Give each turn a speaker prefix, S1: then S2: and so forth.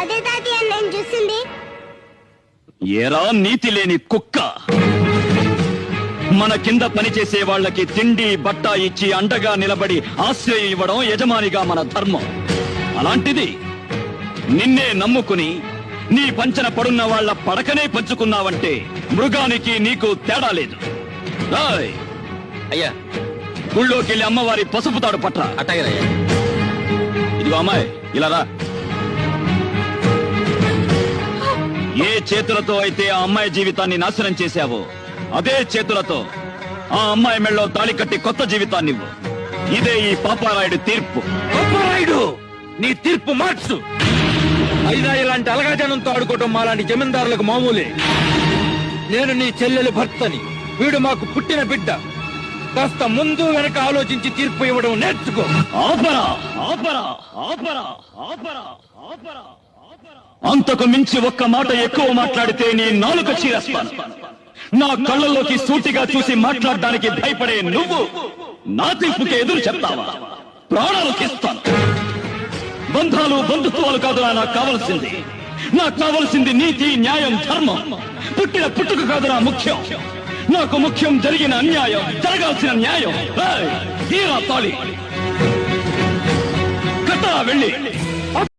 S1: అదే తాతయ్య నేను చూసింది.
S2: ఏరా నీతి లేని కుక్క, మన కింద పనిచేసే వాళ్ళకి తిండి బట్ట ఇచ్చి అండగా నిలబడి ఆశ్రయం ఇవ్వడం యజమానిగా మన ధర్మం. అలాంటిది నిన్నే నమ్ముకుని నీ పంచన పడున్న వాళ్ళ పడకనే పంచుకున్నావంటే మృగానికి నీకు తేడా లేదు. రాయ్
S3: అయ్యా,
S2: గుళ్ళోకెళ్ళి అమ్మవారి పసుపు తాడు పట్రా.
S3: అట్టగలయ్యా.
S2: ఇదిగో అమ్మాయి, ఇలా రా. ఏ చేతులతో అయితే ఆ అమ్మాయి జీవితాన్ని నాశనం చేశావో అదే చేతులతో ఆ అమ్మాయి మెళ్ళో తాళి కట్టి కొత్త జీవితాన్ని ఇవ్వు. ఇదే ఈ పాపారాయుడు తీర్పు.
S3: పాపారాయుడు, నీ తీర్పు మార్చు. అయినా ఇలాంటి అలగాజనంతో ఆడుకోవటం మాలాంటి జమీందారులకు మామూలే. నేను నీ చెల్లెలి భర్తని, వీడు మాకు పుట్టిన బిడ్డ. కాస్త ముందు వెనక ఆలోచించి తీర్పు ఇవ్వడం నేర్చుకో.
S2: ఆపరా ఆపరా ఆపరా ఆపరా ఆపరా. అంతకు మించి ఒక్క మాట ఎక్కువ మాట్లాడితే నీ నాలుక చీరేస్తాను. నా కళ్ళల్లోకి సూటిగా చూసి మాట్లాడడానికి భయపడే నువ్వు నా తీర్పుకి ఎదురు చెప్తావా? ప్రాణాలకు ఇస్తాను. బంధాలు బంధుత్వాలు కాదురా నాకు కావలసింది. నాకు కావలసింది నీతి, న్యాయం, ధర్మం. పుట్టిన పుట్టుక కాదురా ముఖ్యం. నాకు ముఖ్యం జరిగిన అన్యాయం, జరగాల్సిన న్యాయం. తీరా తాళి కట్టరా వెళ్ళి.